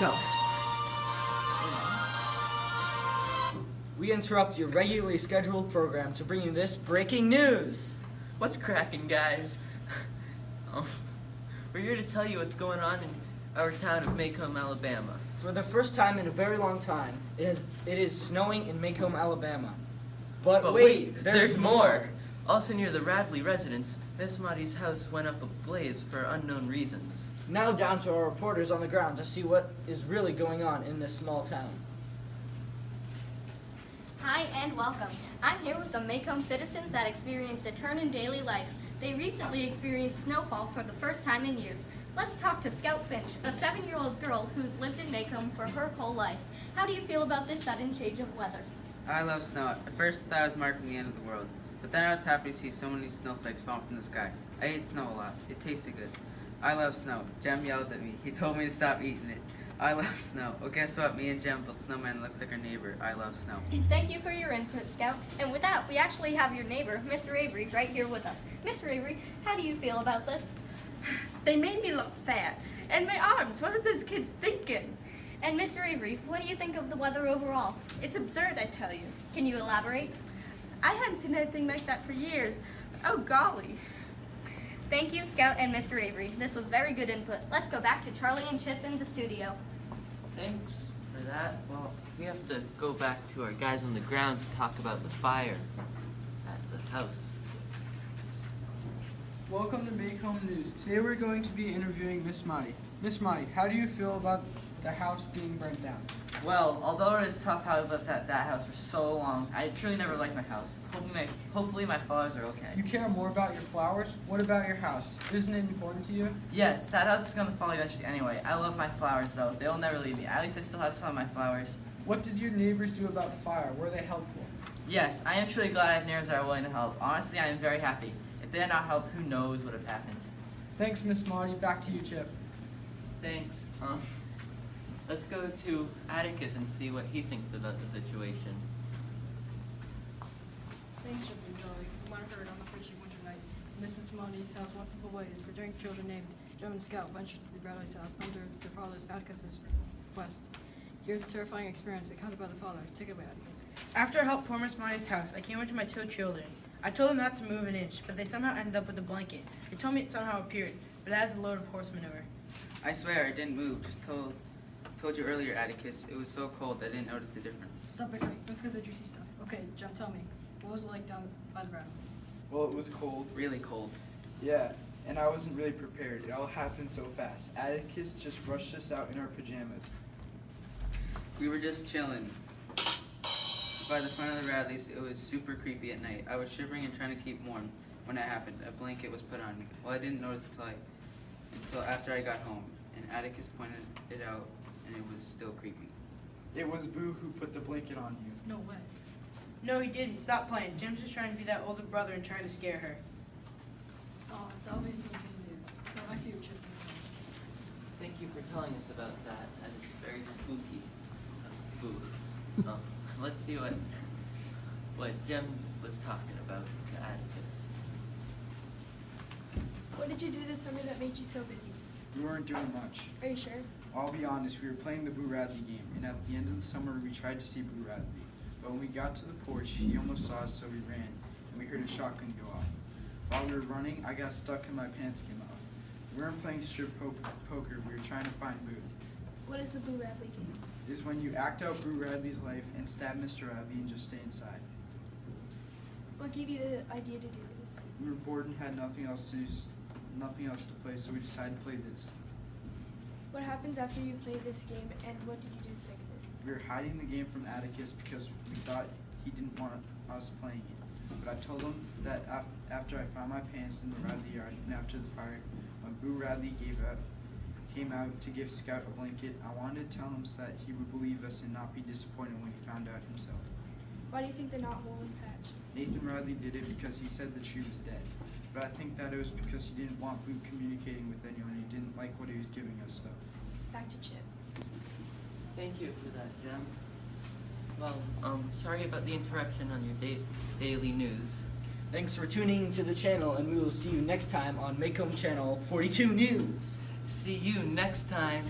Go. We interrupt your regularly scheduled program to bring you this breaking news. What's cracking, guys? We're here to tell you what's going on in our town of Maycomb, Alabama. For the first time in a very long time, it is snowing in Maycomb, Alabama. But wait, there's more. Also near the Radley residence, Miss Maudie's house went up ablaze for unknown reasons. Now down to our reporters on the ground to see what is really going on in this small town. Hi and welcome. I'm here with some Maycomb citizens that experienced a turn in daily life. They recently experienced snowfall for the first time in years. Let's talk to Scout Finch, a 7-year-old girl who's lived in Maycomb for her whole life. How do you feel about this sudden change of weather? I love snow. At first I thought it was marking the end of the world, but then I was happy to see so many snowflakes fall from the sky. I ate snow a lot. It tasted good. I love snow. Jem yelled at me. He told me to stop eating it. I love snow. Well, guess what? Me and Jem built snowman that looks like our neighbor. I love snow. Thank you for your input, Scout. And with that, we actually have your neighbor, Mr. Avery, right here with us. Mr. Avery, how do you feel about this? They made me look fat. And my arms, what are those kids thinking? And Mr. Avery, what do you think of the weather overall? It's absurd, I tell you. Can you elaborate? I hadn't seen anything like that for years. Oh, golly. Thank you, Scout and Mr. Avery. This was very good input. Let's go back to Charlie and Chip in the studio. Thanks for that. Well, we have to go back to our guys on the ground to talk about the fire at the house. Welcome to Maycomb News. Today we're going to be interviewing Miss Maudie. Miss Maudie, how do you feel about the house being burnt down? Well, although it is tough how I lived at that house for so long, I truly never liked my house. Hopefully my flowers are okay. You care more about your flowers? What about your house? Isn't it important to you? Yes, that house is going to fall eventually anyway. I love my flowers though. They'll never leave me. At least I still have some of my flowers. What did your neighbors do about the fire? Were they helpful? Yes, I am truly glad I have neighbors that are willing to help. Honestly, I am very happy. If they had not helped, who knows what would have happened. Thanks, Miss Maudie. Back to you, Chip. Thanks. Let's go to Atticus and see what he thinks about the situation. Thanks, Chip and Charlie. From what I heard on the frigid winter night, Mrs. Maudie's house went up ablaze. The drink children named Jem and Scout ventured to the Bradley's house under their father's Atticus's request. Here's a terrifying experience accounted by the father. Take it away, Atticus. After I helped poor Miss Maudie's house, I came into my 2 children. I told them not to move an inch, but they somehow ended up with a blanket. They told me it somehow appeared, but it has a load of horse manure. I swear I didn't move. Just told you earlier, Atticus. It was so cold I didn't notice the difference. Stop bickering. Let's get the juicy stuff. Okay, Jem, tell me. What was it like down by the Bradleys? Well, it was cold. Really cold. Yeah, and I wasn't really prepared. It all happened so fast. Atticus just rushed us out in our pajamas. We were just chilling by the front of the Radleys. It was super creepy at night. I was shivering and trying to keep warm when it happened. A blanket was put on me. Well, I didn't notice until after I got home, and Atticus pointed it out, and it was still creepy. It was Boo who put the blanket on you. No way. No, he didn't. Stop playing. Jim's just trying to be that older brother and trying to scare her. Oh, that'll be some interesting news. Now back to you, Chip. Thank you for telling us about that. That is very spooky. Boo. Let's see what Jem was talking about to Atticus. What did you do this summer that made you so busy? We weren't doing much. Are you sure? I'll be honest, we were playing the Boo Radley game, and at the end of the summer we tried to see Boo Radley. But when we got to the porch, he almost saw us, so we ran, and we heard a shotgun go off. While we were running, I got stuck and my pants came off. We weren't playing strip poker, we were trying to find Boo. What is the Boo Radley game? Is when you act out Boo Radley's life and stab Mr. Radley and just stay inside. What gave you the idea to do this? We were bored and had nothing else to play, so we decided to play this. What happens after you play this game, and what did you do to fix it? We were hiding the game from Atticus because we thought he didn't want us playing it. But I told him that after I found my pants in the Radley yard and after the fire, when Boo Radley came out to give Scout a blanket, I wanted to tell him so that he would believe us and not be disappointed when he found out himself. Why do you think the knothole was patched? Nathan Radley did it because he said the tree was dead. But I think that it was because he didn't want Boo communicating with anyone. He didn't like what he was giving us stuff. Back to Chip. Thank you for that, Jem. Well, sorry about the interruption on your daily news. Thanks for tuning to the channel, and we will see you next time on Maycomb Channel 42 News. See you next time.